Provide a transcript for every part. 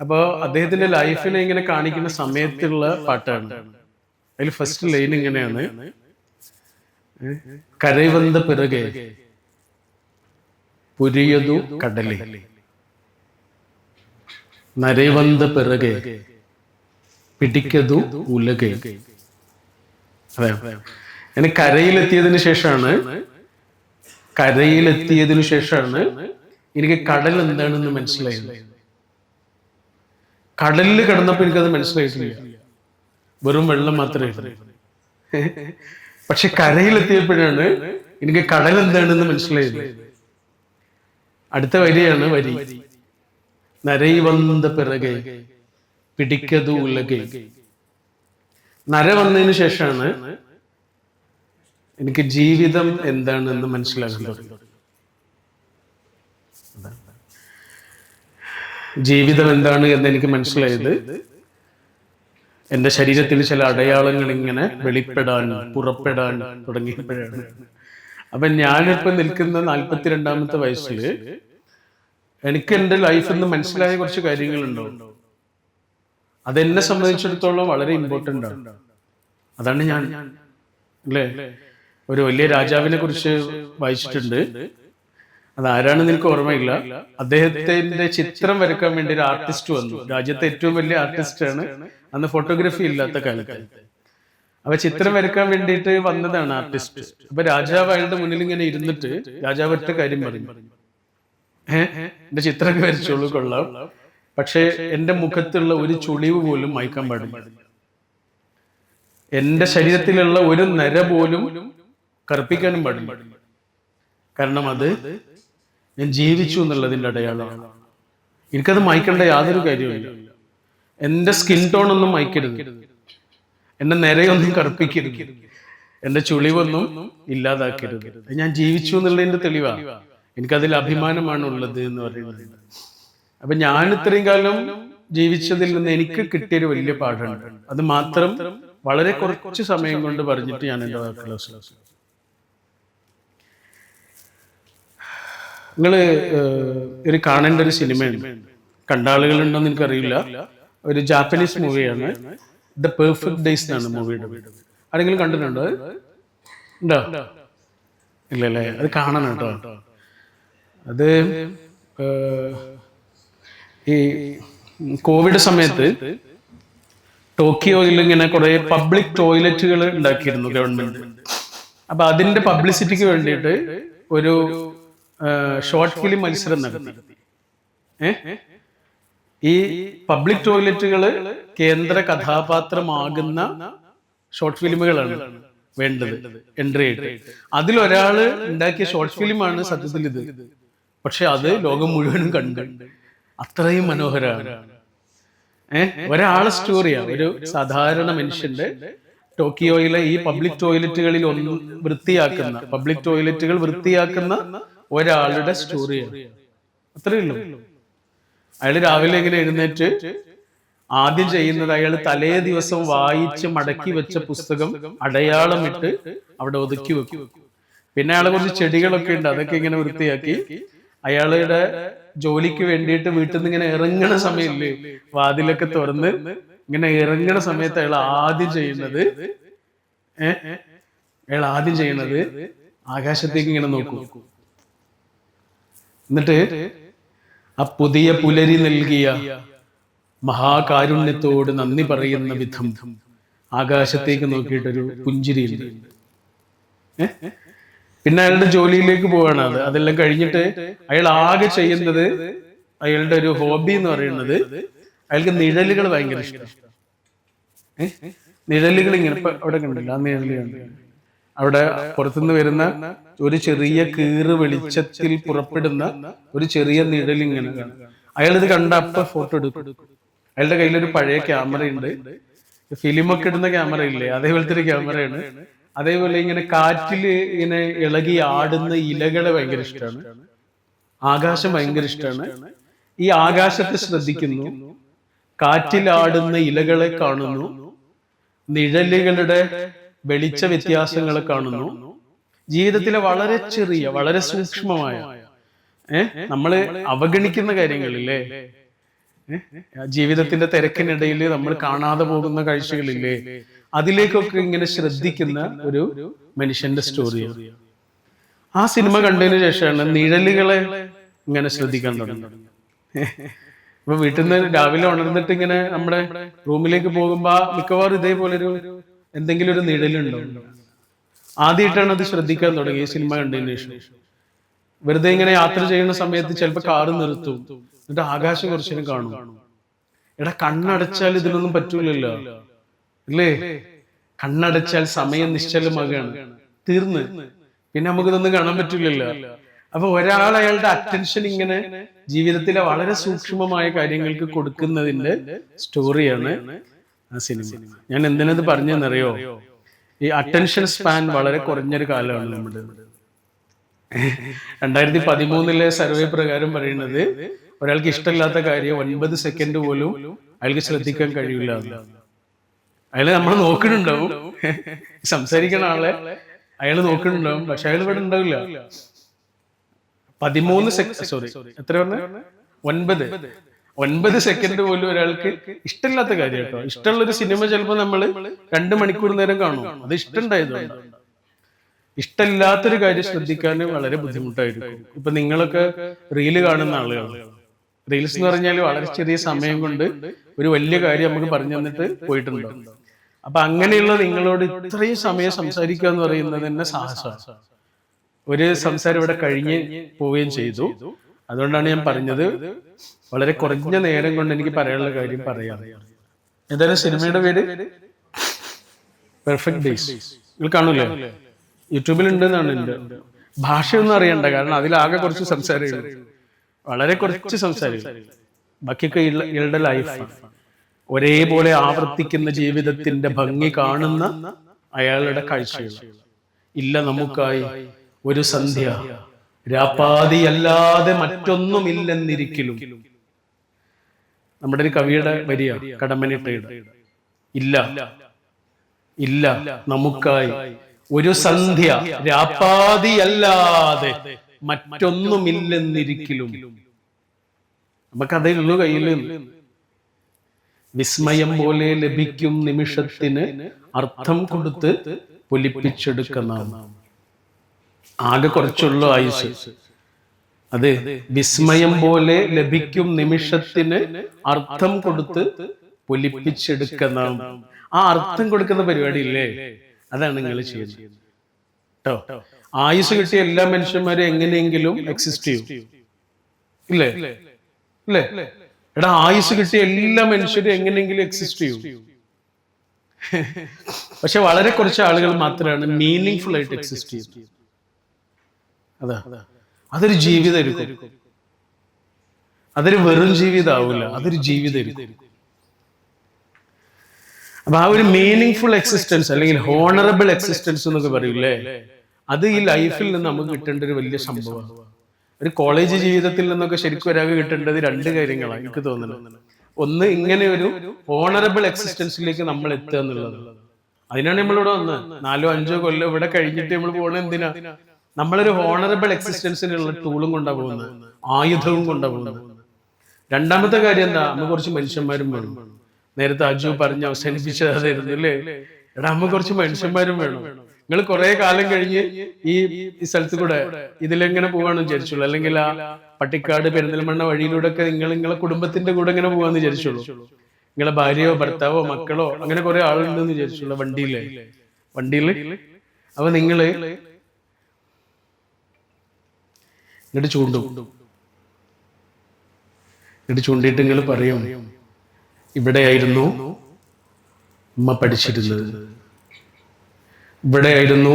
അപ്പോ അദ്ദേഹത്തിന്റെ ലൈഫിനെ ഇങ്ങനെ കാണിക്കുന്ന സമയത്തുള്ള പാട്ടാണ്. അതിൽ ഫസ്റ്റ് ലൈൻ ഇങ്ങനെയാണ്: കരൈവந்த പിറകെ പുരിയതു കടലേ, നരൈവந்த പിറകെ പിടിക്കതു ഉലകേ. അതെ, അങ്ങനെ കരയിലെത്തിയതിനു ശേഷമാണ് എനിക്ക് കടൽ എന്താണെന്ന് മനസ്സിലായത്. കടലിൽ കിടന്നപ്പോ എനിക്കത് മനസ്സിലായിട്ടില്ല, വെറും വെള്ളം മാത്രമേ. പക്ഷെ കരയിലെത്തിയപ്പോഴാണ് എനിക്ക് കടൽ എന്താണെന്ന് മനസ്സിലായത്. അടുത്ത വരിയാണ് വരി: നരൈവந்த പിറകെ പിടിക്കതു ഉലകേ. നര വന്നതിന് ശേഷമാണ് എനിക്ക് ജീവിതം എന്താണെന്ന് മനസ്സിലാക്കുന്നത്. ജീവിതം എന്താണ് എന്ന് എനിക്ക് മനസ്സിലായത് എന്റെ ശരീരത്തിൽ ചില അടയാളങ്ങൾ ഇങ്ങനെ വെളിപ്പെടാൻ പുറപ്പെടാൻ തുടങ്ങിയപ്പോഴാണ്. അപ്പൊ ഞാനിപ്പോ നിൽക്കുന്ന 42ാമത്തെ വയസ്സിൽ എനിക്ക് എന്റെ ലൈഫിൽ നിന്ന് മനസ്സിലായ കുറച്ച് കാര്യങ്ങളുണ്ടോ, അതെന്നെ സംബന്ധിച്ചിടത്തോളം വളരെ ഇമ്പോർട്ടൻ്റ് ആണ്. അതാണ് ഞാൻ, അല്ലേ, ഒരു വലിയ രാജാവിനെ കുറിച്ച് വായിച്ചിട്ടുണ്ട്. അതാരാണെന്ന് എനിക്ക് ഓർമ്മയില്ല. അദ്ദേഹത്തിന്റെ ചിത്രം വരയ്ക്കാൻ വേണ്ടി ഒരു ആർട്ടിസ്റ്റ് വന്നു. രാജ്യത്തെ ഏറ്റവും വലിയ ആർട്ടിസ്റ്റാണ്, അന്ന് ഫോട്ടോഗ്രാഫി ഇല്ലാത്ത കാലത്ത്. അപ്പൊ ചിത്രം വരയ്ക്കാൻ വേണ്ടിയിട്ട് വന്നതാണ് ആർട്ടിസ്റ്റ്. അപ്പൊ രാജാവ് അയാളുടെ മുന്നിൽ ഇങ്ങനെ ഇരുന്നിട്ട് രാജാവ് ഒറ്റ കാര്യം പറഞ്ഞു: എന്റെ ചിത്രമൊക്കെ വരച്ചോളൂ, കൊള്ളാം, പക്ഷെ എന്റെ മുഖത്തുള്ള ഒരു ചുളിവ് പോലും മായ്ക്കാൻ പാടില്ല, എന്റെ ശരീരത്തിലുള്ള ഒരു നര പോലും കറുപ്പിക്കാനും പാടില്ല, കാരണം അത് ഞാൻ ജീവിച്ചു എന്നുള്ളതിന്റെ അടയാളമാണ്. എനിക്കത് മായ്ക്കേണ്ട യാതൊരു കാര്യമില്ല. എന്റെ സ്കിൻ ടോൺ ഒന്നും മായ്ക്കരുത്, എന്റെ നിരയൊന്നും കറുപ്പിക്കരുത്, എന്റെ ചുളിവൊന്നും ഇല്ലാതാക്കരുത്. ഞാൻ ജീവിച്ചു എന്നുള്ളതിന്റെ തെളിവാണ്, എനിക്കതിൽ അഭിമാനമാണ് ഉള്ളത് എന്ന് പറയുന്നത്. അപ്പൊ ഞാൻ ഇത്രയും കാലം ജീവിച്ചതിൽ നിന്ന് എനിക്ക് കിട്ടിയൊരു വലിയ പാഠമുണ്ട്. അത് മാത്രം വളരെ കുറച്ച് സമയം കൊണ്ട് പറഞ്ഞിട്ട് ഞാൻ എൻ്റെ വാക്കുകൾ അവസാനിപ്പിക്കും. നിങ്ങള് ഒരു കാണേണ്ട ഒരു സിനിമയുണ്ട്, കണ്ട ആളുകളുണ്ടോന്ന് എനിക്കറിയില്ല. ഒരു ജാപ്പനീസ് മൂവിയാണ്, ദ പെർഫെക്റ്റ് ഡേയ്സ് എന്നാണ് മൂവിയുടെ പേര്. ആരെങ്കിലും കണ്ടിട്ടുണ്ടോ? ഉണ്ടോ? ഇല്ലല്ലേ, അത് കാണണം കേട്ടോ. അത് ഈ കോവിഡ് സമയത്ത് ടോക്കിയോയിൽ ഇങ്ങനെ കുറെ പബ്ലിക് ടോയ്ലറ്റുകൾ ഉണ്ടാക്കിയിരുന്നു ഗവൺമെന്റ്. അപ്പൊ അതിന്റെ പബ്ലിസിറ്റിക്ക് വേണ്ടിയിട്ട് ഒരു ഷോർട്ട് ഫിലിം മത്സരം നടത്തി. ഈ പബ്ലിക് ടോയ്ലറ്റുകള് കേന്ദ്ര കഥാപാത്രമാകുന്ന ഷോർട്ട് ഫിലിമുകളാണ് വേണ്ടത് എൻട്രി ആയിട്ട്. അതിലൊരാള് ഉണ്ടാക്കിയ ഷോർട്ട് ഫിലിമാണ് സത്യത്തിൽ ഇത്. പക്ഷെ അത് ലോകം മുഴുവനും കണ്ട്, അത്രയും മനോഹരമാണ്. ഒരാളെ സ്റ്റോറിയാ, ഒരു സാധാരണ മനുഷ്യന്റെ ടോക്കിയോയിലെ ഈ പബ്ലിക് ടോയ്ലറ്റുകളിൽ പബ്ലിക് ടോയ്ലറ്റുകൾ വൃത്തിയാക്കുന്ന ഒരാളുടെ സ്റ്റോറിയാണ്. അത്രയേ ഉള്ളൂ. അയാൾ രാവിലെ ഇങ്ങനെ എഴുന്നേറ്റ് ആദ്യം ചെയ്യുന്നത്, അയാൾ തലേ ദിവസം വായിച്ച് മടക്കി വെച്ച പുസ്തകം അടയാളമിട്ട് അവിടെ ഒതുക്കി വെക്കും. പിന്നെ അയാളെ കുറച്ച് ചെടികളൊക്കെ ഉണ്ട്, അതൊക്കെ ഇങ്ങനെ വൃത്തിയാക്കി അയാളുടെ ജോലിക്ക് വേണ്ടിയിട്ട് വീട്ടിൽ നിന്ന് ഇങ്ങനെ ഇറങ്ങണ സമയമില്ലേ, വാതിലൊക്കെ തുറന്ന് ഇങ്ങനെ ഇറങ്ങണ സമയത്ത് അയാൾ ആദ്യം ചെയ്യുന്നത് ആകാശത്തേക്ക് ഇങ്ങനെ നോക്കും. എന്നിട്ട് ആ പുതിയ പുലരി നൽകിയ മഹാകാരുണ്യത്തോട് നന്ദി പറയുന്ന വിധം ആകാശത്തേക്ക് നോക്കിയിട്ടൊരു പുഞ്ചിരിയുണ്ട്. പിന്നെ അയാളുടെ ജോലിയിലേക്ക് പോവാണ്. അതെല്ലാം കഴിഞ്ഞിട്ട് അയാൾ ആകെ ചെയ്യുന്നത്, അയാളുടെ ഒരു ഹോബി എന്ന് പറയുന്നത്, അയാൾക്ക് നിഴലുകൾ ഭയങ്കര ഇഷ്ടം. നിഴലുകൾ ഇങ്ങനെ ഇപ്പൊ അവിടെ കണ്ടില്ല, ആ നിഴല് കണ്ടില്ല, അവിടെ പുറത്തുനിന്ന് വരുന്ന ഒരു ചെറിയ കീറ് വെളിച്ചത്തിൽ പുറപ്പെടുന്ന ഒരു ചെറിയ നിഴൽ ഇങ്ങനെ കാണും. അയാളിത് കണ്ട അപ്പൊ ഫോട്ടോ എടുക്കും. അയാളുടെ കയ്യിലൊരു പഴയ ക്യാമറയുണ്ട്, ഫിലിമൊക്കെ ഇടുന്ന ക്യാമറ ഇല്ലേ, അതേപോലത്തെ ഒരു ക്യാമറയാണ്. അതേപോലെ ഇങ്ങനെ കാറ്റില് ഇങ്ങനെ ഇളകി ആടുന്ന ഇലകളെ ഭയങ്കര ഇഷ്ടമാണ്, ആകാശം ഭയങ്കര ഇഷ്ടമാണ്. ഈ ആകാശത്തെ ശ്രദ്ധിക്കുന്നു, കാറ്റിലാടുന്ന ഇലകളെ കാണുന്നു, നിഴലുകളുടെ വെളിച്ച വ്യത്യാസങ്ങളെ കാണുന്നു. ജീവിതത്തിലെ വളരെ ചെറിയ, വളരെ സൂക്ഷ്മമായ നമ്മള് അവഗണിക്കുന്ന കാര്യങ്ങളില്ലേ, ജീവിതത്തിന്റെ തിരക്കിനിടയിൽ നമ്മൾ കാണാതെ പോകുന്ന കാഴ്ചകളില്ലേ, അതിലേക്കൊക്കെ ഇങ്ങനെ ശ്രദ്ധിക്കുന്ന ഒരു മനുഷ്യന്റെ സ്റ്റോറിയാണ്. ആ സിനിമ കണ്ടതിന് ശേഷമാണ് നിഴലുകളെ ഇങ്ങനെ ശ്രദ്ധിക്കാൻ തുടങ്ങുന്നത്. ഇപ്പൊ വീട്ടിൽ നിന്ന് രാവിലെ ഉണർന്നിട്ട് ഇങ്ങനെ നമ്മുടെ റൂമിലേക്ക് പോകുമ്പോ മിക്കവാറും ഇതേപോലെ എന്തെങ്കിലും ഒരു നിഴലുണ്ടോ. ആദ്യമായിട്ടാണ് അത് ശ്രദ്ധിക്കാൻ തുടങ്ങി ഈ സിനിമ കണ്ടതിന് ശേഷം. വെറുതെ ഇങ്ങനെ യാത്ര ചെയ്യുന്ന സമയത്ത് ചിലപ്പോ കാറ് നിർത്തും, എന്നിട്ട് ആകാശം കുറച്ചേരം കാണും. എടാ, കണ്ണടച്ചാൽ ഇതിനൊന്നും പറ്റൂലല്ലോ അല്ലേ? കണ്ണടച്ചാൽ സമയം നിശ്ചലമാകാണ്, തീർന്ന്. പിന്നെ നമുക്ക് ഇതൊന്നും കാണാൻ പറ്റില്ലല്ലോ. അപ്പൊ ഒരാൾ അയാളുടെ അറ്റൻഷൻ ഇങ്ങനെ ജീവിതത്തിലെ വളരെ സൂക്ഷ്മമായ കാര്യങ്ങൾക്ക് കൊടുക്കുന്നതിന്റെ സ്റ്റോറിയാണ് ആ സിനിമ. ഞാൻ എന്തിനത് പറഞ്ഞെന്നറിയോ? ഈ അറ്റൻഷൻ സ്പാൻ വളരെ കുറഞ്ഞൊരു കാലമാണ് നമ്മുടെ. 2013 സർവേ പ്രകാരം പറയുന്നത് ഒരാൾക്ക് ഇഷ്ടമില്ലാത്ത കാര്യം 9 സെക്കൻഡ് പോലും അയാൾക്ക് ശ്രദ്ധിക്കാൻ കഴിയില്ല. അയാള് നമ്മൾ നോക്കുന്നുണ്ടാവും, സംസാരിക്കണ ആളെ അയാൾ നോക്കുന്നുണ്ടാവും, പക്ഷെ അയാൾ ഇവിടെ ഉണ്ടാവില്ല. 13 സെക്കൻഡ്, സോറി എത്ര പറഞ്ഞ 9 സെക്കൻഡ് പോലും ഒരാൾക്ക് ഇഷ്ടമില്ലാത്ത കാര്യം കേട്ടോ. ഇഷ്ടമുള്ള ഒരു സിനിമ ചിലപ്പോ നമ്മള് 2 മണിക്കൂർ നേരം കാണും, അത് ഇഷ്ടമുണ്ടായതുകൊണ്ട്. ഇഷ്ടമില്ലാത്തൊരു കാര്യം ശ്രദ്ധിക്കാൻ വളരെ ബുദ്ധിമുട്ടായിരിക്കും. ഇപ്പൊ നിങ്ങളൊക്കെ റീല് കാണുന്ന ആളുകളാണ്. റീൽസ് എന്ന് പറഞ്ഞാൽ വളരെ ചെറിയ സമയം കൊണ്ട് ഒരു വലിയ കാര്യം നമുക്ക് പറഞ്ഞു തന്നിട്ട് പോയിട്ടുണ്ടോ. അപ്പൊ അങ്ങനെയുള്ള നിങ്ങളോട് ഇത്രയും സമയം സംസാരിക്കുക എന്ന് പറയുന്നത് തന്നെ സാഹസമാണ്. ഒരു സംസാരം ഇവിടെ കഴിഞ്ഞ് പോവുകയും ചെയ്തു. അതുകൊണ്ടാണ് ഞാൻ പറഞ്ഞത് വളരെ കുറഞ്ഞ നേരം കൊണ്ട് എനിക്ക് പറയാനുള്ള കാര്യം പറയാം. എന്തായാലും സിനിമയുടെ പേര് പെർഫെക്റ്റ് ഡേയ്സ്. നിങ്ങൾ കാണൂലേ? യൂട്യൂബിൽ ഉണ്ടെന്നാണ് എൻ്റെ. ഭാഷയൊന്നും അറിയണ്ട, കാരണം അതിലാകെ കുറച്ച് സംസാരമുള്ളൂ, വളരെ കുറച്ച് സംസാരം. ബാക്കിയൊക്കെ ഇയാളുടെ ലൈഫ് ഒരേപോലെ ആവർത്തിക്കുന്ന ജീവിതത്തിന്റെ ഭംഗി കാണുന്ന അയാളുടെ കാഴ്ചകൾ. ഇല്ല നമുക്കായി ഒരു സന്ധ്യ, രാപ്പാതിയല്ലാതെ മറ്റൊന്നുമില്ലെന്നിരിക്കലും. നമ്മുടെ ഒരു കവിയുടെ വരിയ, കടമ്മനിട്ടയുടെ. ഇല്ല ഇല്ല നമുക്കായി ഒരു സന്ധ്യ, രാപ്പാതിയല്ലാതെ മറ്റൊന്നുമില്ലെന്നിരിക്കലും. നമുക്കതേ ഉള്ളൂ കയ്യിൽ. വിസ്മയം പോലെ ലഭിക്കും നിമിഷത്തിന് അർത്ഥം കൊടുത്ത് പൊലിപ്പിച്ചെടുക്കുന്ന ആകെ കുറച്ചുള്ള ആയുസ്. അത് വിസ്മയം പോലെ ലഭിക്കും നിമിഷത്തിന് അർത്ഥം കൊടുത്ത് പൊലിപ്പിച്ചെടുക്കുന്ന ആ അർത്ഥം കൊടുക്കുന്ന പരിപാടി ഇല്ലേ, അതാണ് നിങ്ങൾ ചെയ്യുന്നത് കേട്ടോ. ആയുസ് കിട്ടിയ എല്ലാ മനുഷ്യന്മാരും എങ്ങനെയെങ്കിലും എക്സിസ്റ്റ് ചെയ്യും, ഇല്ലേ? ഇല്ലേ? എടാ, ആയുസ് കിട്ടിയ എല്ലാ മനുഷ്യരും എങ്ങനെയെങ്കിലും എക്സിസ്റ്റ് ചെയ്യും. പക്ഷെ വളരെ കുറച്ച് ആളുകൾ മാത്രമാണ് മീനിങ് ഫുൾ ആയിട്ട് എക്സിസ്റ്റ് ചെയ്യുന്നത്. അതാ, അതൊരു ജീവിതമായിരിക്കും. അതൊരു വെറും ജീവിതമാവില്ല, അതൊരു ജീവിതമായിരിക്കും. അപ്പൊ ആ ഒരു മീനിങ് ഫുൾ എക്സിസ്റ്റൻസ് അല്ലെങ്കിൽ ഹോണറബിൾ എക്സിസ്റ്റൻസ് എന്നൊക്കെ പറയൂലേ, അത് ഈ ലൈഫിൽ നിന്ന് നമുക്ക് കിട്ടേണ്ട ഒരു വലിയ സംഭവമാണ്. ഒരു കോളേജ് ജീവിതത്തിൽ നിന്നൊക്കെ ശരിക്കും ഒരാൾക്ക് കിട്ടേണ്ടത് 2 കാര്യങ്ങളാണ് എനിക്ക് തോന്നുന്നത്. ഒന്ന്, ഇങ്ങനെ ഒരു ഹോണറബിൾ എക്സിസ്റ്റൻസിലേക്ക് നമ്മൾ എത്തുക എന്നുള്ളത്. അതിനാണ് നമ്മളിവിടെ വന്നത്. 4-5 കൊല്ലം ഇവിടെ കഴിഞ്ഞിട്ട് നമ്മൾ പോകണത് എന്തിനാ? നമ്മളൊരു ഹോണറബിൾ എക്സിസ്റ്റൻസിനുള്ള ടൂളും കൊണ്ടാണ് പോകുന്നത്, ആയുധവും കൊണ്ടാണ് പോകുന്നത്. രണ്ടാമത്തെ കാര്യം എന്താ? നമ്മൾ കുറച്ച് മനുഷ്യന്മാരും വേണം. നേരത്തെ അജു പറഞ്ഞ് അവസാനിപ്പിച്ചതായിരുന്നു അല്ലേ? എടാ, നമ്മൾ കുറച്ച് മനുഷ്യന്മാരും വേണം. നിങ്ങൾ കുറെ കാലം കഴിഞ്ഞ് ഈ സ്ഥലത്ത് കൂടെ ഇതിലെങ്ങനെ പോവാന്ന് വിചാരിച്ചുള്ളൂ, അല്ലെങ്കിൽ ആ പട്ടിക്കാട് പെരിന്തൽമണ്ണ വഴിയിലൂടെ ഒക്കെ നിങ്ങളെ കുടുംബത്തിന്റെ കൂടെ എങ്ങനെ പോവാന്ന് വിചാരിച്ചുള്ളൂ. നിങ്ങളെ ഭാര്യയോ ഭർത്താവോ മക്കളോ അങ്ങനെ കുറെ ആളുണ്ടെന്ന് വിചാരിച്ചുള്ളൂ വണ്ടിയില്. അപ്പൊ നിങ്ങള് ഇങ്ങോട്ട് ചൂണ്ടിയിട്ട് നിങ്ങൾ പറയും, ഇവിടെയായിരുന്നു ഉമ്മ പഠിച്ചിരുന്നത്, ഇവിടെയായിരുന്നു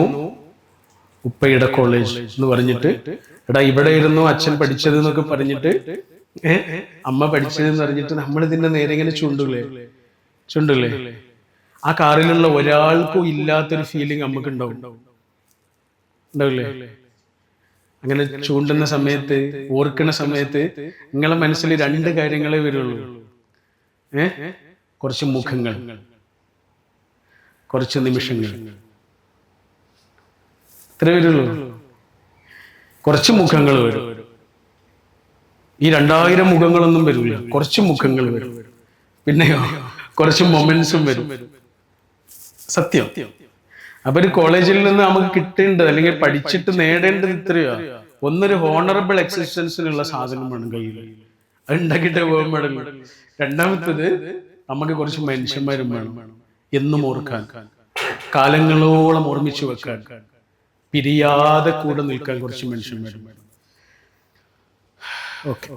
ഉപ്പയുടെ കോളേജ് എന്ന് പറഞ്ഞിട്ട്, എടാ ഇവിടെയായിരുന്നു അച്ഛൻ പഠിച്ചത് എന്നൊക്കെ പറഞ്ഞിട്ട്, അമ്മ പഠിച്ചതെന്ന് പറഞ്ഞിട്ട് നമ്മൾ ഇതിന്റെ നേരെ ഇങ്ങനെ ചുണ്ടല്ലേ. ആ കാറിലുള്ള ഒരാൾക്കും ഇല്ലാത്തൊരു ഫീലിംഗ് നമുക്ക് ഉണ്ടാവില്ലേ? അങ്ങനെ ചൂണ്ടുന്ന സമയത്ത്, ഓർക്കുന്ന സമയത്ത് നിങ്ങളെ മനസ്സിൽ 2 കാര്യങ്ങളെ വരുള്ളൂ. കുറച്ച് മുഖങ്ങൾ, കുറച്ച് നിമിഷങ്ങൾ, ഇത്ര വരുള്ളൂ. കുറച്ച് മുഖങ്ങൾ വരും. ഈ 2000 മുഖങ്ങളൊന്നും വരില്ല, കുറച്ച് മുഖങ്ങൾ വരും. പിന്നെയോ കുറച്ച് മൊമെന്റ്സും വരും. സത്യം. അപ്പൊ ഒരു കോളേജിൽ നിന്ന് നമുക്ക് കിട്ടേണ്ടത് അല്ലെങ്കിൽ പഠിച്ചിട്ട് നേടേണ്ടത് ഇത്രയോ, ഒന്നൊരു ഹോണറബിൾ എക്സിസ്റ്റൻസിനുള്ള സാധനമാണ് കയ്യിൽ, അത് ഉണ്ടാക്കിയിട്ട് പോകാൻ പാടില്ല. രണ്ടാമത്തത് നമുക്ക് കുറച്ച് മനുഷ്യന്മാരും വേണം, എന്നും ഓർക്കാൻ, കാലങ്ങളോളം ഓർമ്മിച്ചു വെക്കാൻ, പിരിയാതെ കൂടെ നിൽക്കാൻ കുറച്ച് മനുഷ്യന്മാരും വേണം. ഓക്കെ,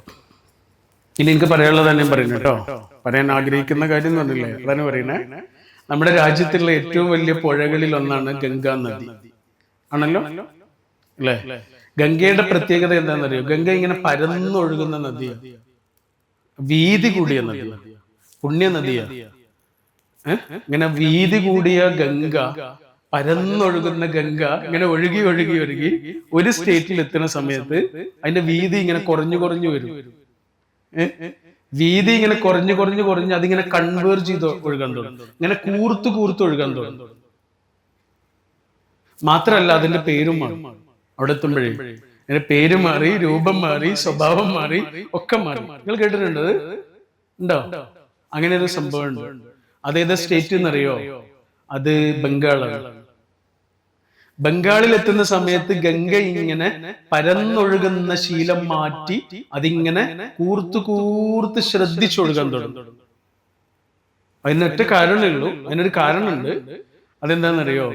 ഇനി എനിക്ക് പറയാനുള്ളത് തന്നെ പറയുന്നു കേട്ടോ. പറയാൻ ആഗ്രഹിക്കുന്ന കാര്യം എന്ന് പറഞ്ഞില്ലേ, അതാണ് പറയുന്നത്. നമ്മുടെ രാജ്യത്തുള്ള ഏറ്റവും വലിയ പുഴകളിൽ ഒന്നാണ് ഗംഗാ നദി, ആണല്ലോ അല്ലേ? ഗംഗയുടെ പ്രത്യേകത എന്താണെന്നറിയോ? ഗംഗ ഇങ്ങനെ പരന്നൊഴുകുന്ന നദിയാണ്, വീതി കൂടിയ നദിയാണ്, പുണ്യ നദിയാണ്. ഇങ്ങനെ വീതി കൂടിയ ഗംഗ, പരന്നൊഴുകുന്ന ഗംഗ ഇങ്ങനെ ഒഴുകി ഒഴുകി ഒഴുകി ഒരു സ്റ്റേറ്റിൽ എത്തുന്ന സമയത്ത് അതിന്റെ വീതി ഇങ്ങനെ കുറഞ്ഞു കുറഞ്ഞു വരും. വീതി ഇങ്ങനെ കുറഞ്ഞു കുറഞ്ഞു കുറഞ്ഞ് അതിങ്ങനെ കൺവേർജ് ചെയ്ത് ഒഴുകാൻ തുടങ്ങും, ഇങ്ങനെ കൂർത്ത് കൂർത്ത് ഒഴുകാൻ തുടങ്ങും. മാത്രല്ല അതിന്റെ പേരും മാറും. അവിടെ എത്തുമ്പോഴേ അതിന്റെ പേര് മാറി, രൂപം മാറി, സ്വഭാവം മാറി, ഒക്കെ മാറി. നിങ്ങൾ കേട്ടിട്ടുണ്ട് ഉണ്ടോ? അങ്ങനെ ഒരു സംഭവം ഉണ്ട്. അതേതാ സ്റ്റേറ്റ് എന്നറിയോ? അത് ബംഗാളാണ്. ബംഗാളിൽ എത്തുന്ന സമയത്ത് ഗംഗ ഇങ്ങനെ പരന്നൊഴുകുന്ന ശീലം മാറ്റി അതിങ്ങനെ കൂർത്ത് കൂർത്ത് ശ്രദ്ധിച്ചൊഴുകാൻ തുടങ്ങും. അതിനൊറ്റ കാരണമേ ഉള്ളൂ, അതിനൊരു കാരണമുണ്ട്. അതെന്താണെന്നറിയോ?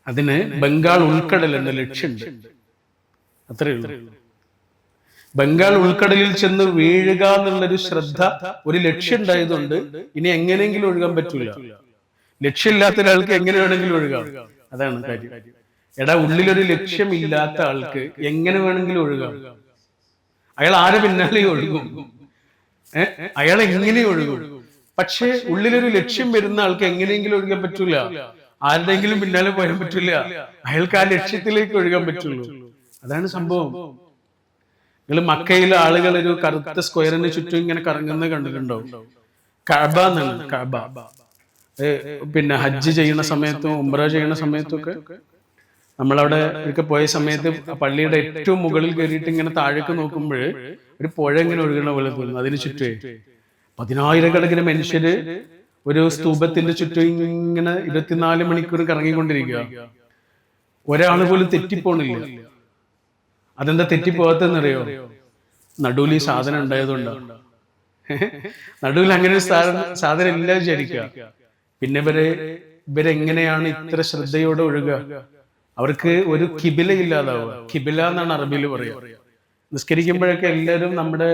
അതിന് ബംഗാൾ ഉൾക്കടൽ എന്ന ലക്ഷ്യമുണ്ട്, അത്രയേ ഉള്ളൂ. ബംഗാൾ ഉൾക്കടലിൽ ചെന്ന് വീഴുക എന്നുള്ളൊരു ശ്രദ്ധ, ഒരു ലക്ഷ്യം ഉണ്ടായതുകൊണ്ട് ഇനി എങ്ങനെയെങ്കിലും ഒഴുകാൻ പറ്റൂല. ലക്ഷ്യമില്ലാത്ത ഒരാൾക്ക് എങ്ങനെ വേണമെങ്കിലും ഒഴുകാം, അതാണ് കാര്യം. എടാ, ഉള്ളിലൊരു ലക്ഷ്യമില്ലാത്ത ആൾക്ക് എങ്ങനെ വേണമെങ്കിലും ഒഴുകാം. അയാൾ ആരെ പിന്നാലെ ഒഴുകും, അയാൾ എങ്ങനെ ഒഴുകും. പക്ഷെ ഉള്ളിലൊരു ലക്ഷ്യം വരുന്ന ആൾക്ക് എങ്ങനെയെങ്കിലും ഒഴുകാൻ പറ്റൂല, ആരുടെയെങ്കിലും പിന്നാലെ പോയാൻ പറ്റൂല. അയാൾക്ക് ആ ലക്ഷ്യത്തിലേക്ക് ഒഴുകാൻ പറ്റുള്ളൂ. അതാണ് സംഭവം. നിങ്ങൾ മക്കയിലെ ആളുകൾ ഒരു കറുത്ത സ്ക്വയറിന് ചുറ്റും ഇങ്ങനെ കറങ്ങുന്നത് കണ്ടിട്ടുണ്ടോ? കഅബ എന്നാണ്, കഅബ. പിന്നെ ഹജ്ജ് ചെയ്യുന്ന സമയത്തും ഉംറ ചെയ്യുന്ന സമയത്തും ഒക്കെ നമ്മളവിടെ ഒക്കെ പോയ സമയത്ത് പള്ളിയുടെ ഏറ്റവും മുകളിൽ കയറിയിട്ട് ഇങ്ങനെ താഴേക്ക് നോക്കുമ്പോൾ ഒരു പുഴ ഇങ്ങനെ ഒഴുകണ പോലെ തോന്നുന്നു. അതിന് ചുറ്റേ 10,000-കണക്കിന് മനുഷ്യര് ഒരു സ്തൂപത്തിന്റെ ചുറ്റും ഇങ്ങനെ 24 മണിക്കൂർ കറങ്ങിക്കൊണ്ടിരിക്കുക. ഒരാൾ പോലും തെറ്റിപ്പോണില്ല. അതെന്താ തെറ്റിപ്പോകാത്തെന്നറിയോ? നടുവിൽ ഈ സാധനം ഉണ്ടായതുകൊണ്ടാണ്. നടുവിൽ അങ്ങനെ ഒരു സാധനം ഇല്ല വിചാരിക്കുക. പിന്നെ ഇവരെങ്ങനെയാണ് ഇത്ര ശ്രദ്ധയോടെ ഒഴുകുക? അവർക്ക് ഒരു കിബില ഇല്ലാതാവുക. കിബില എന്നാണ് അറബിയിൽ പറയുക. നിസ്കരിക്കുമ്പോഴൊക്കെ എല്ലാവരും നമ്മുടെ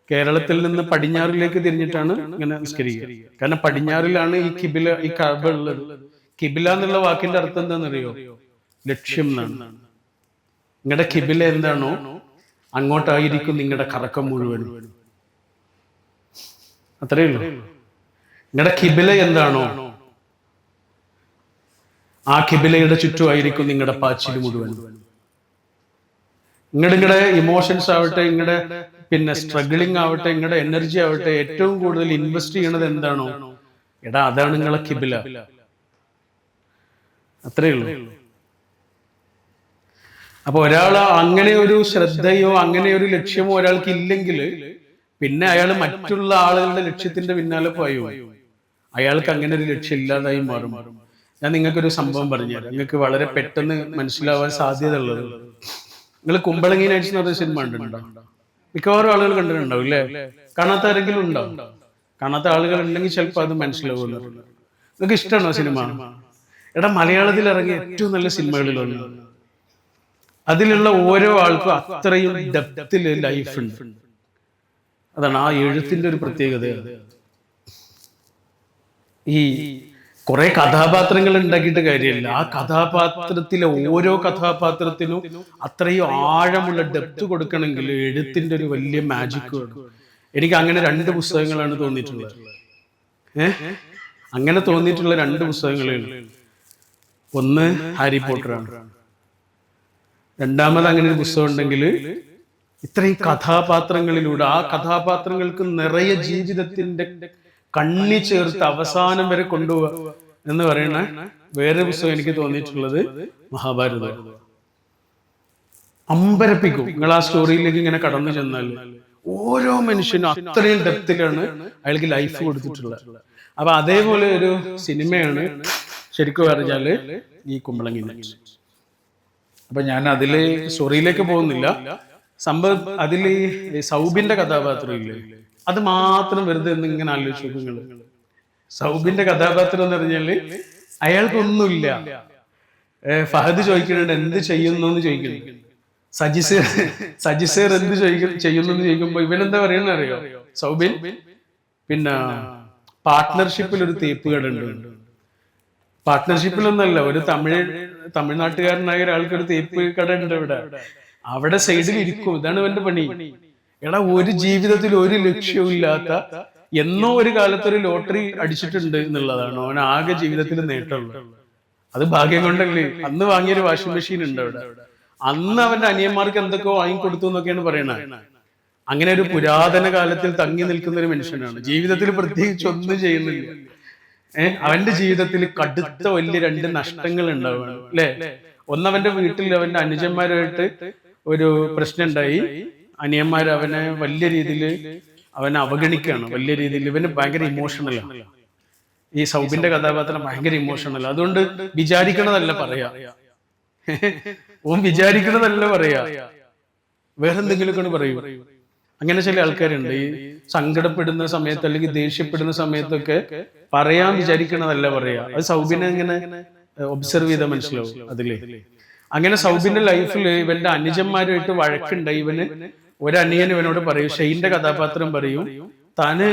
കേരളത്തിൽ നിന്ന് പടിഞ്ഞാറിലേക്ക് തിരിഞ്ഞിട്ടാണ് ഇങ്ങനെ നിസ്കരിക്കുക. കാരണം പടിഞ്ഞാറിലാണ് ഈ കിബില, ഈ കഅബ ഉള്ളത്. കിബില എന്നുള്ള വാക്കിന്റെ അർത്ഥം എന്താണെന്നറിയോ? ലക്ഷ്യം എന്നാണ്. നിങ്ങളുടെ കിബില എന്താണോ അങ്ങോട്ടായിരിക്കും നിങ്ങളുടെ കറക്കം മുഴുവൻ. അത്രയേ ഉള്ളൂ. നിങ്ങളുടെ കിബില എന്താണോ ആ കിബിലയുടെ ചുറ്റുമായിരിക്കും നിങ്ങളുടെ പാച്ചിൽ മുഴുവൻ. നിങ്ങളുടെ ഇമോഷൻസ് ആവട്ടെ, നിങ്ങളുടെ പിന്നെ സ്ട്രഗിളിങ് ആവട്ടെ, നിങ്ങളുടെ എനർജി ആവട്ടെ, ഏറ്റവും കൂടുതൽ ഇൻവെസ്റ്റ് ചെയ്യണത് എന്താണോ, എടാ അതാണ് നിങ്ങളെ കിബില. അത്രയേ ഉള്ളൂ. അപ്പൊ ഒരാൾ അങ്ങനെ ഒരു ശ്രദ്ധയോ അങ്ങനെ ഒരു ലക്ഷ്യമോ ഒരാൾക്ക് ഇല്ലെങ്കിൽ പിന്നെ അയാൾ മറ്റുള്ള ആളുകളുടെ ലക്ഷ്യത്തിന്റെ പിന്നാലെ പോയോ, അയാൾക്ക് അങ്ങനെ ഒരു ലക്ഷ്യം ഇല്ലാതായി മാറും. ഞാൻ നിങ്ങൾക്കൊരു സംഭവം പറഞ്ഞുതരാം, നിങ്ങൾക്ക് വളരെ പെട്ടെന്ന് മനസ്സിലാവാൻ സാധ്യത ഉള്ളത്. നിങ്ങൾ കുമ്പളങ്ങി നൈറ്റ്സ് എന്ന് പറഞ്ഞ സിനിമ കണ്ടിട്ടുണ്ടോ? മിക്കവാറും ആളുകൾ കണ്ടിട്ടുണ്ടാവും അല്ലേ? കാണാത്ത ആരെങ്കിലും ഉണ്ടോ? കാണാത്ത ആളുകൾ ഉണ്ടെങ്കിൽ ചിലപ്പോൾ അത് മനസ്സിലാവുമെന്ന്. നിങ്ങൾക്ക് ഇഷ്ടമാണോ സിനിമ? എടാ, മലയാളത്തിൽ ഇറങ്ങിയ ഏറ്റവും നല്ല സിനിമകളിലൊന്ന്. അതിലുള്ള ഓരോ ആൾക്കും അത്രയും ഡെപ്തില് ലൈഫ് ഉണ്ട്. അതാണ് ആ എഴുത്തിന്റെ ഒരു പ്രത്യേകത. ഈ കുറെ കഥാപാത്രങ്ങൾ ഉണ്ടാക്കിയിട്ട് കാര്യമില്ല. ആ കഥാപാത്രത്തിലെ ഓരോ കഥാപാത്രത്തിനും അത്രയും ആഴമുള്ള ഡെപ്ത് കൊടുക്കണമെങ്കിൽ എഴുത്തിന്റെ ഒരു വലിയ മാജിക് വേണം. എനിക്ക് അങ്ങനെ 2 പുസ്തകങ്ങളാണ് തോന്നിയിട്ടുള്ളത്. അങ്ങനെ തോന്നിയിട്ടുള്ള 2 പുസ്തകങ്ങളേ ഉള്ളൂ. ഒന്ന് ഹാരി പോട്ടറാണ്. രണ്ടാമത് അങ്ങനെ ഒരു പുസ്തകം ഉണ്ടെങ്കിൽ ഇത്രയും കഥാപാത്രങ്ങളിലൂടെ ആ കഥാപാത്രങ്ങൾക്ക് നിറയെ ജീവിതത്തിന്റെ കണ്ണി ചേർത്ത് അവസാനം വരെ കൊണ്ടുപോവുക എന്ന് പറയുന്ന വേറെ പുസ്തകം എനിക്ക് തോന്നിയിട്ടുള്ളത് മഹാഭാരതം. അമ്പരപ്പിക്കും. നിങ്ങൾ ആ സ്റ്റോറിയിലേക്ക് ഇങ്ങനെ കടന്നു ചെന്നാൽ ഓരോ മനുഷ്യനും അത്രയും ഡെപ്തിലാണ് അയാൾക്ക് ലൈഫ് കൊടുത്തിട്ടുള്ളത്. അപ്പൊ അതേപോലെ ഒരു സിനിമയാണ് ശരിക്കും പറഞ്ഞാല് ഈ കുമ്പളങ്ങി നൈറ്റ്സ്. അപ്പൊ ഞാൻ അതില് സ്റ്റോറിയിലേക്ക് പോകുന്നില്ല. സംഭവം അതില് സൗബിന്റെ കഥാപാത്രം ഇല്ലേ, അത് മാത്രം വെറുതെ ഇങ്ങനെ ആലോചിച്ചു നിങ്ങള്. സൗബിന്റെ കഥാപാത്രം എന്ന് പറഞ്ഞാല് അയാൾക്കൊന്നുമില്ല. ഫഹദ് ചോദിക്കുന്നുണ്ട് എന്ത് ചെയ്യുന്നു എന്ന് ചോദിക്കുന്നു. സജിസേർ എന്ത് ചെയ്യുന്നു എന്ന് ചോദിക്കുമ്പോ ഇവനെന്താ പറയുന്ന അറിയോ സൗബിൻ? പിന്നെ പാർട്ട്ണർഷിപ്പിൽ ഒരു തേപ്പ് കട ഉണ്ട്. പാർട്ട്ണർഷിപ്പിലൊന്നല്ല, ഒരു തമിഴ്നാട്ടുകാരനായ ഒരാൾക്ക് ഒരു തേപ്പ് കട ഉണ്ട് ഇവിടെ. അവിടെ സൈഡിൽ ഇരിക്കും. ഇതാണ് ഇവന്റെ പണി. എടാ, ഒരു ജീവിതത്തിൽ ഒരു ലക്ഷ്യവും ഇല്ലാത്ത എന്നോ ഒരു കാലത്ത് ഒരു ലോട്ടറി അടിച്ചിട്ടുണ്ട് എന്നുള്ളതാണ് അവൻ ആകെ ജീവിതത്തിൽ നേട്ടമുള്ളത്. അത് ഭാഗ്യം കൊണ്ടല്ലേ. അന്ന് വാങ്ങിയൊരു വാഷിംഗ് മെഷീൻ ഉണ്ട് അവിടെ. അന്ന് അവന്റെ അനിയന്മാർക്ക് എന്തൊക്കെയോ വാങ്ങിക്കൊടുത്തു എന്നൊക്കെയാണ് പറയണത്. അങ്ങനെ ഒരു പുരാതന കാലത്തിൽ തങ്ങി നിൽക്കുന്ന ഒരു മനുഷ്യനാണ്. ജീവിതത്തിൽ പ്രത്യേകിച്ച് ഒന്നും ചെയ്യുന്നില്ല. അവന്റെ ജീവിതത്തിൽ കടുത്ത വലിയ 2 നഷ്ടങ്ങൾ ഉണ്ടാവുകയാണ് അല്ലെ. ഒന്നവന്റെ വീട്ടിൽ അവന്റെ അനുജന്മാരുമായിട്ട് ഒരു പ്രശ്നം ഉണ്ടായി. അനിയന്മാർ അവനെ വലിയ രീതിയിൽ അവനെ അവഗണിക്കുകയാണ്. വലിയ രീതിയിൽ ഇവന് ഭയങ്കര ഇമോഷണലാണ്. ഈ സൗബിന്റെ കഥാപാത്രം ഭയങ്കര ഇമോഷണൽ. അതുകൊണ്ട് വിചാരിക്കണതല്ല പറയാ, ഓൻ വിചാരിക്കണതല്ല പറയാ, വേറെന്തെങ്കിലുമൊക്കെ പറയൂ. അങ്ങനെ ചില ആൾക്കാരുണ്ട് ഈ സങ്കടപ്പെടുന്ന സമയത്ത് അല്ലെങ്കിൽ ദേഷ്യപ്പെടുന്ന സമയത്തൊക്കെ പറയാൻ വിചാരിക്കണതല്ല പറയാ. അത് സൗബിനെ ഇങ്ങനെ ഒബ്സർവ് ചെയ്താൽ മനസ്സിലാവും അതില്. അങ്ങനെ സൗബിന്റെ ലൈഫിൽ ഇവന്റെ അനുജന്മാരുമായിട്ട് വഴക്കുണ്ടായി. ഇവന് ഒരനിയൻ ഇവനോട് പറയും, ഷെയ്ന്റെ കഥാപാത്രം പറയും, താന്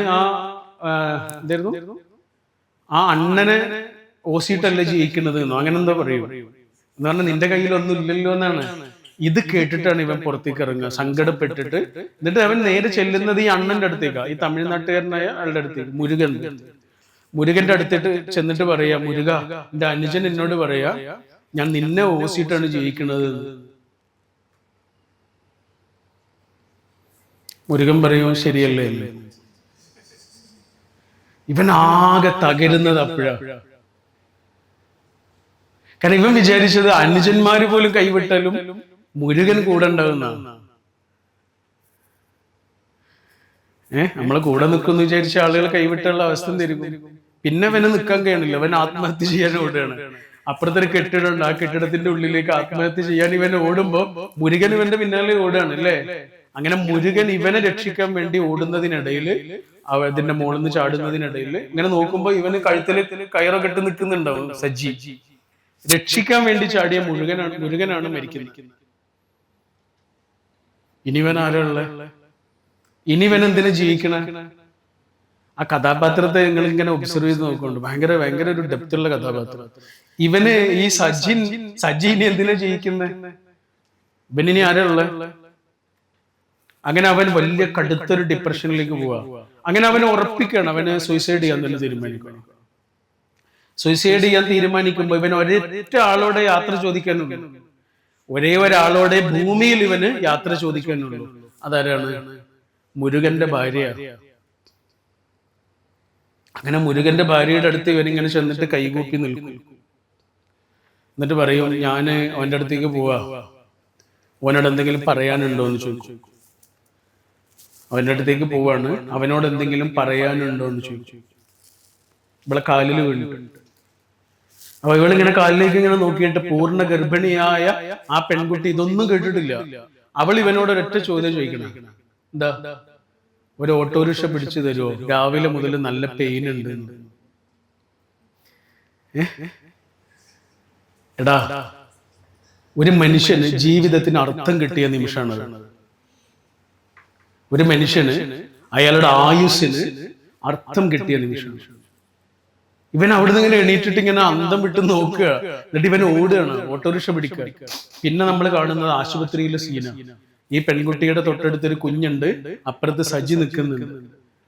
എന്തായിരുന്നു ആ അണ്ണനെ ഓസിട്ടല്ലേ ജയിക്കുന്നത് എന്നോ അങ്ങനെ എന്താ പറയൂ. എന്ന് പറഞ്ഞാൽ നിന്റെ കയ്യിലൊന്നും ഇല്ലല്ലോ എന്നാണ്. ഇത് കേട്ടിട്ടാണ് ഇവൻ പുറത്തേക്ക് ഇറങ്ങുക സങ്കടപ്പെട്ടിട്ട്. എന്നിട്ട് അവൻ നേരെ ചെല്ലുന്നത് ഈ അണ്ണന്റെ അടുത്തേക്കാ, ഈ തമിഴ്നാട്ടുകാരനായ ആളുടെ അടുത്തേക്ക്, മുരുകന്റെ അടുത്തിട്ട് ചെന്നിട്ട് പറയാ, മുരുക, എന്റെ അനുജൻ എന്നോട് പറയാ ഞാൻ നിന്നെ ഓസിട്ടാണ് ജയിക്കുന്നത്. മുരുകൻ പറയും ശരിയല്ലേ. ഇവൻ ആകെ തകരുന്നത് അപ്പോഴാ. കാരണം ഇവൻ വിചാരിച്ചത് അനുജന്മാര് പോലും കൈവിട്ടാലും മുരുകൻ കൂടെ ഉണ്ടാവുന്നതാണ്. നമ്മളെ കൂടെ നിൽക്കുമെന്ന് വിചാരിച്ച ആളുകൾ കൈവിട്ടുള്ള അവസ്ഥ തരും. പിന്നെ അവന് നിൽക്കാൻ കഴിയണില്ല. അവൻ ആത്മഹത്യ ചെയ്യാൻ ഓടുകയാണ്. അപ്പുറത്തൊരു കെട്ടിടമുണ്ട്, ആ കെട്ടിടത്തിന്റെ ഉള്ളിലേക്ക് ആത്മഹത്യ ചെയ്യാൻ ഇവൻ ഓടുമ്പോ മുരുകൻ ഇവന്റെ പിന്നാലെ ഓടുകയാണ് അല്ലേ. അങ്ങനെ മുരുകൻ ഇവനെ രക്ഷിക്കാൻ വേണ്ടി ഓടുന്നതിനിടയിൽ, ഇതിന്റെ മുകളിൽ നിന്ന് ചാടുന്നതിനിടയിൽ ഇങ്ങനെ നോക്കുമ്പോ ഇവന് കഴുത്തിൽ കയറൊക്കെ ഇട്ട് നിൽക്കുന്നുണ്ടാവും സജ്ജി. രക്ഷിക്കാൻ വേണ്ടി ചാടിയ മുരുകനാണ് മരിക്കുന്നത്. ഇനിവൻ ആരാളെ? ഇനിവൻ എന്തിനാ ജീവിക്കണ? ആ കഥാപാത്രത്തെ നിങ്ങൾ ഇങ്ങനെ ഒബ്സർവ് ചെയ്ത് നോക്കുന്നുണ്ട്. ഭയങ്കര ഭയങ്കര ഒരു ഡെപ്ത് ഉള്ള കഥാപാത്രം. ഇവന് ഈ സജ്ജി ഇനി എന്തിനാ ജയിക്കുന്നത്? ഇവനിനി ആരാളെ? അങ്ങനെ അവൻ വലിയ കടുത്തൊരു ഡിപ്രഷനിലേക്ക് പോവാ. അങ്ങനെ അവനെ ഉറപ്പിക്കുകയാണ്, അവന് സൂയിസൈഡ് ചെയ്യാൻ തന്നെ തീരുമാനിക്കണം. സൂയിസൈഡ് ചെയ്യാൻ തീരുമാനിക്കുമ്പോ ഇവൻ ഒരൊറ്റ ആളോടെ യാത്ര ചോദിക്കാനുള്ളൂ. ഒരേ ഒരാളോടെ ഭൂമിയിൽ ഇവന് യാത്ര ചോദിക്കാനുള്ളൂ. അതാരാണ്? മുരുകന്റെ ഭാര്യ. അങ്ങനെ മുരുകന്റെ ഭാര്യയുടെ അടുത്ത് ഇവനിങ്ങനെ ചെന്നിട്ട് കൈകൂപ്പി നിൽക്കും. എന്നിട്ട് പറയും, ഞാന് അവന്റെ അടുത്തേക്ക് പോവാ, അവനോട് എന്തെങ്കിലും പറയാനുണ്ടോ എന്ന് ചോദിച്ചു. അവന്റെ അടുത്തേക്ക് പോവാണ്, അവനോട് എന്തെങ്കിലും പറയാനുണ്ടോ എന്ന് ചോദിച്ചു. ഇവിടെ കാലിൽ വീണിട്ടുണ്ട്. അപ്പൊ ഇവളിങ്ങനെ കാലിലേക്ക് ഇങ്ങനെ നോക്കിയിട്ട് പൂർണ്ണ ഗർഭിണിയായ ആ പെൺകുട്ടി ഇതൊന്നും കേട്ടിട്ടില്ല. അവൾ ഇവനോട് ഒരൊറ്റ ചോദ്യം ചോദിക്കണം, എന്താ ഒരു ഓട്ടോറിക്ഷ പിടിച്ചു തരുമോ, രാവിലെ മുതൽ നല്ല പെയിൻ ഉണ്ട്. എടാ, ഒരു മനുഷ്യന് ജീവിതത്തിന് അർത്ഥം കിട്ടിയ നിമിഷമാണ്. ഒരു മനുഷ്യന് അയാളുടെ ആയുസ്സിന് അർത്ഥം കിട്ടിയ നിമിഷം. ഇവൻ അവിടുന്ന് ഇങ്ങനെ എണീറ്റിട്ട് ഇങ്ങനെ അന്തം വിട്ട് നോക്കുക. എന്നിട്ട് ഇവൻ ഓടുകയാണ്, ഓട്ടോറിക്ഷ പിടിക്കുക. പിന്നെ നമ്മൾ കാണുന്നത് ആശുപത്രിയിലെ സീനാണ്. ഈ പെൺകുട്ടിയുടെ തൊട്ടടുത്തൊരു കുഞ്ഞുണ്ട്, അപ്പുറത്ത് സജി നിൽക്കുന്നുണ്ട്.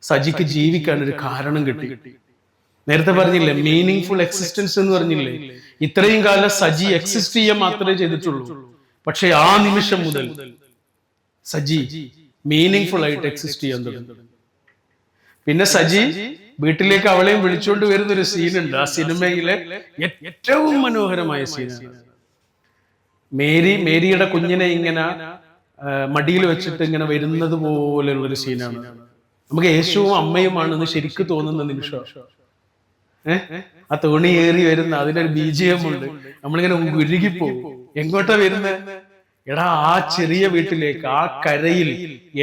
സജിക്ക് ജീവിക്കാൻ ഒരു കാരണം കിട്ടി. നേരത്തെ പറഞ്ഞില്ലേ മീനിങ് ഫുൾ എക്സിസ്റ്റൻസ് എന്ന് പറഞ്ഞില്ലേ. ഇത്രയും കാലം സജി എക്സിസ്റ്റ് ചെയ്യാൻ മാത്രമേ ചെയ്തിട്ടുള്ളൂ. പക്ഷെ ആ നിമിഷം മുതൽ സജി മീനിങ് ഫുൾ ആയിട്ട് എക്സിസ്റ്റ് ചെയ്യാൻ തുടങ്ങി. പിന്നെ സജി വീട്ടിലേക്ക് അവളെയും വിളിച്ചുകൊണ്ട് വരുന്നൊരു സീനുണ്ട്. ആ സിനിമയിലെ ഏറ്റവും മനോഹരമായ സീനാണ്. മേരിയുടെ കുഞ്ഞിനെ ഇങ്ങനെ മടിയിൽ വെച്ചിട്ട് ഇങ്ങനെ വരുന്നത് പോലെയുള്ളൊരു സീനാണ്. നമുക്ക് യേശുവും അമ്മയുമാണെന്ന് ശരിക്കും തോന്നുന്ന നിമിഷം. ആ തോണി ഏറി വരുന്ന അതിനൊരു BGM ഉണ്ട്. നമ്മളിങ്ങനെ ഉരുകിപ്പോകും. എങ്ങോട്ടാ വരുന്നത്? എടാ, ആ ചെറിയ വീട്ടിലേക്ക്, ആ കരയിൽ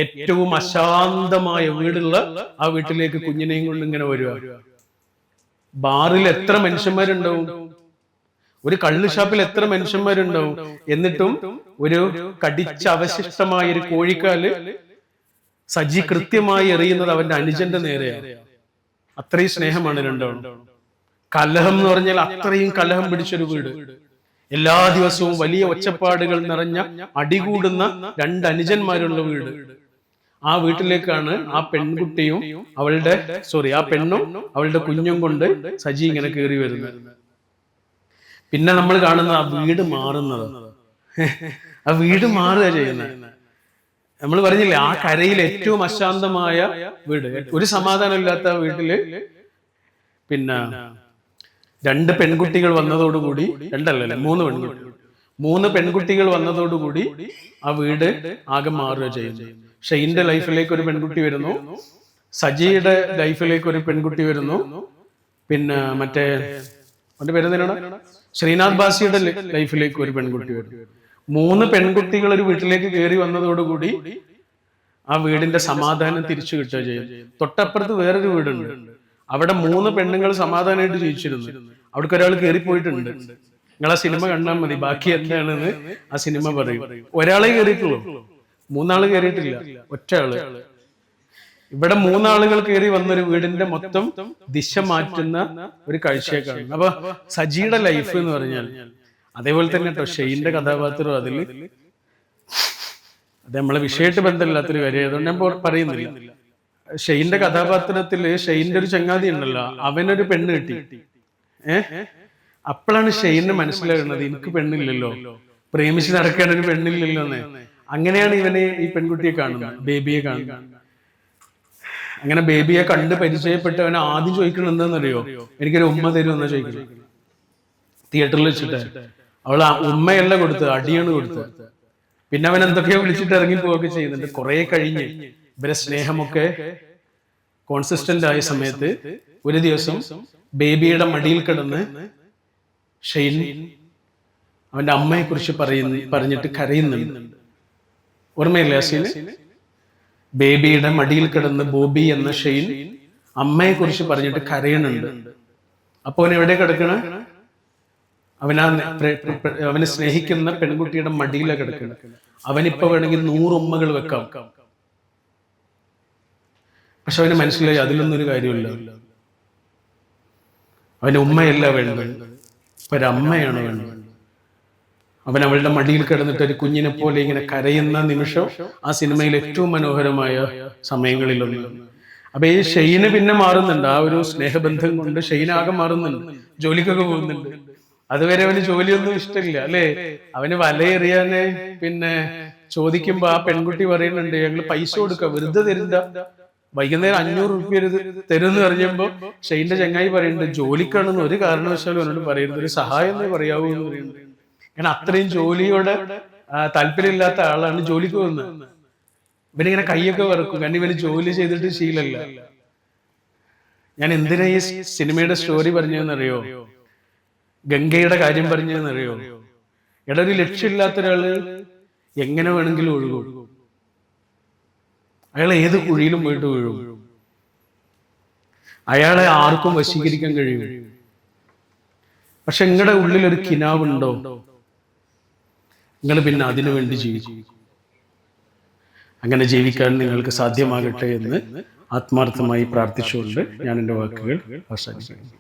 ഏറ്റവും അശാന്തമായ വീടുള്ള ആ വീട്ടിലേക്ക് കുഞ്ഞിനെയും കൊണ്ട് ഇങ്ങനെ വരുക. ബാറിൽ എത്ര മനുഷ്യന്മാരുണ്ടാവും, ഒരു കള്ള് ഷാപ്പിൽ എത്ര മനുഷ്യന്മാരുണ്ടാവും, എന്നിട്ടും ഒരു കടിച്ച അവശിഷ്ടമായ ഒരു കോഴിക്കാല് സജി കൃത്യമായി എറിയുന്നത് അവന്റെ അനുജന്റെ നേരെയാണ്. അത്രയും സ്നേഹമാണ് രണ്ടാളും. കലഹം എന്ന് പറഞ്ഞാൽ അത്രയും കലഹം പിടിച്ചൊരു വീട്. എല്ലാ ദിവസവും വലിയ ഒച്ചപ്പാടുകൾ നിറഞ്ഞ അടികൂടുന്ന രണ്ട് അനുജന്മാരുള്ള വീട്. ആ വീട്ടിലേക്കാണ് ആ പെൺകുട്ടിയും ആ പെണ്ണും അവളുടെ കുഞ്ഞും കൊണ്ട് സജി ഇങ്ങനെ കയറി വരുന്നത്. പിന്നെ നമ്മൾ കാണുന്ന ആ വീട് മാറുന്നത്, ആ വീട് മാറുക ചെയ്യുന്നത്. നമ്മൾ പറഞ്ഞില്ലേ, ആ കരയിൽ ഏറ്റവും അശാന്തമായ വീട്, ഒരു സമാധാനം ഇല്ലാത്ത വീട്ടില് പിന്നെ രണ്ട് പെൺകുട്ടികൾ വന്നതോടുകൂടി, മൂന്ന് പെൺകുട്ടികൾ വന്നതോടുകൂടി ആ വീട് ആകെ മാറുക ചെയ്യുന്നു. ഷെയിന്റെ ലൈഫിലേക്ക് ഒരു പെൺകുട്ടി വരുന്നു, സജിയുടെ ലൈഫിലേക്ക് ഒരു പെൺകുട്ടി വരുന്നു, പിന്നെ മറ്റേ പേരെന്തിനാണ്, ശ്രീനാഥ് ബാസിയുടെ ലൈഫിലേക്ക് ഒരു പെൺകുട്ടി വരുന്നു. മൂന്ന് പെൺകുട്ടികൾ ഒരു വീട്ടിലേക്ക് കയറി വന്നതോടുകൂടി ആ വീടിന്റെ സമാധാനം തിരിച്ചു കിട്ടുക ചെയ്യും. തൊട്ടപ്പുറത്ത് വേറൊരു വീടുണ്ട്, അവിടെ മൂന്ന് പെണ്ണുങ്ങൾ സമാധാനമായിട്ട് ജീവിച്ചിരുന്നു. അവിടേക്ക് ഒരാൾ കയറിപ്പോയിട്ടുണ്ട്. നിങ്ങൾ ആ സിനിമ കണ്ടാൽ മതി, ബാക്കി എന്താണെന്ന് ആ സിനിമ പറയും. ഒരാളെ കയറിയിട്ടുള്ളൂ, മൂന്നാള് കയറിയിട്ടില്ല, ഒറ്റ ആള്. ഇവിടെ മൂന്നാളുകൾ കയറി വന്നൊരു വീടിന്റെ മൊത്തം ദിശ മാറ്റുന്ന ഒരു കാഴ്ചയെ കാണും. അപ്പൊ സജിയുടെ ലൈഫ് എന്ന് പറഞ്ഞാൽ അതേപോലെ തന്നെ കേട്ടോ. ഷെയിന്റെ കഥാപാത്രം അത് നമ്മളെ വിഷയമായിട്ട് ബന്ധമില്ലാത്തൊരു കാര്യം, അതുകൊണ്ട് ഞാൻ പറയുന്നില്ല. ഷെയിന്റെ കഥാപാത്രത്തില് ഷെയിന്റെ ഒരു ചങ്ങാതി ഉണ്ടല്ലോ, അവനൊരു പെണ്ണ് കിട്ടി. അപ്പോഴാണ് ഷെയിന് മനസ്സിലാകുന്നത്, എനിക്ക് പെണ്ണില്ലല്ലോ, പ്രേമിച്ച് നടക്കാൻ ഒരു പെണ്ണില്ലല്ലോ എന്ന്. അങ്ങനെയാണ് ഇവനെ ഈ പെൺകുട്ടിയെ കാണുന്നത്, ബേബിയെ കാണുന്നത്. അങ്ങനെ ബേബിയെ കണ്ട് പരിചയപ്പെട്ടവൻ ആദ്യം ചോദിക്കണം എന്താണെന്നറിയോ, എനിക്കൊരു ഉമ്മ തരുമെന്നാ ചോദിക്കുന്നത്. തിയേറ്ററിൽ വെച്ചിട്ട് അവൾ ഉമ്മയല്ല കൊടുത്തത്, അടിയാണ് കൊടുത്തത്. പിന്നെ അവൻ എന്തൊക്കെയോ വിളിച്ചിട്ട് ഇറങ്ങി പോവുകയൊക്കെ ചെയ്യുന്നുണ്ട്. കുറെ കഴിഞ്ഞ് ഇവരെ സ്നേഹമൊക്കെ കോൺസിസ്റ്റന്റ് ആയ സമയത്ത് ഒരു ദിവസം ബേബിയുടെ മടിയിൽ കിടന്ന് ഷെയിൻ അവന്റെ അമ്മയെ കുറിച്ച് പറഞ്ഞിട്ട് കരയുന്നുണ്ട്. ഓർമ്മയില്ലേ ആ സീന്? ബേബിയുടെ മടിയിൽ കിടന്ന് ബോബി എന്ന ഷെയിൻ അമ്മയെ കുറിച്ച് പറഞ്ഞിട്ട് കരയുന്നുണ്ട്. അപ്പൊ അവൻ എവിടെ കിടക്കണ? അവനെ സ്നേഹിക്കുന്ന പെൺകുട്ടിയുടെ മടിയിലാണ് കിടക്കുന്നത്. അവനിപ്പോ വേണമെങ്കിൽ 100 ഉമ്മകൾ വെക്കാം. പക്ഷെ അവന് മനസ്സിലായി അതിലൊന്നും ഒരു കാര്യമില്ല. അവന് ഉമ്മയല്ല വേണ്ടത്, ഒരമ്മയാണ് വേണ്ടത്. അവൻ അവളുടെ മടിയിൽ കിടന്നിട്ട് ഒരു കുഞ്ഞിനെ പോലെ ഇങ്ങനെ കരയുന്ന നിമിഷം ആ സിനിമയിൽ ഏറ്റവും മനോഹരമായ സമയങ്ങളിലൊന്ന്. അപ്പൊ ഈ ഷെയിന് പിന്നെ മാറുന്നുണ്ട്, ആ ഒരു സ്നേഹബന്ധം കൊണ്ട് ഷെയിനാകെ മാറുന്നുണ്ട്, ജോലിക്കൊക്കെ പോകുന്നുണ്ട്. അതുവരെ അവന് ജോലിയൊന്നും ഇഷ്ടമില്ല അല്ലേ. അവന് വലയെറിയാന് പിന്നെ ചോദിക്കുമ്പോ ആ പെൺകുട്ടി പറയുന്നുണ്ട്, ഞങ്ങള് പൈസ കൊടുക്കാം, വെറുതെ തരുന്ന, വൈകുന്നേരം 500 രൂപ തരുമെന്ന് പറഞ്ഞപ്പോ ഷെയിന്റെ ചങ്ങായി പറയുന്നുണ്ട്, ജോലിക്കാണെന്ന് ഒരു കാരണവശാലും അവനോട് പറയുന്നത്, ഒരു സഹായം എന്നേ പറയാവൂ എന്ന് പറയുന്നത്. കാരണം അത്രയും ജോലിയോടെ താല്പര്യമില്ലാത്ത ആളാണ് ജോലിക്ക് പോകുന്നത്. ഇവനിങ്ങനെ കൈയൊക്കെ വറക്കും, കാരണം ഇവന് ജോലി ചെയ്തിട്ട് ശീലമല്ല. ഞാൻ എന്തിനാ ഈ സിനിമയുടെ സ്റ്റോറി പറഞ്ഞതെന്നറിയോ, ഗംഗയുടെ കാര്യം പറഞ്ഞതെന്നറിയോ? എടാ, ഒരു ലക്ഷ്യമില്ലാത്ത ഒരാള് എങ്ങനെ വേണമെങ്കിലും ഒഴുകും. അയാൾ ഏത് കുഴിയിലും പോയിട്ട് വീഴും. അയാളെ ആർക്കും വശീകരിക്കാൻ കഴിയും. പക്ഷെ നിങ്ങളുടെ ഉള്ളിൽ ഒരു കിനാവുണ്ടോ, നിങ്ങൾ പിന്നെ അതിനു വേണ്ടി ജീവിക്കും. അങ്ങനെ ജീവിക്കാൻ നിങ്ങൾക്ക് സാധ്യമാകട്ടെ എന്ന് ആത്മാർത്ഥമായി പ്രാർത്ഥിച്ചുകൊണ്ട് ഞാൻ എൻ്റെ വാക്കുകൾ അവസാനിപ്പിക്കുന്നു.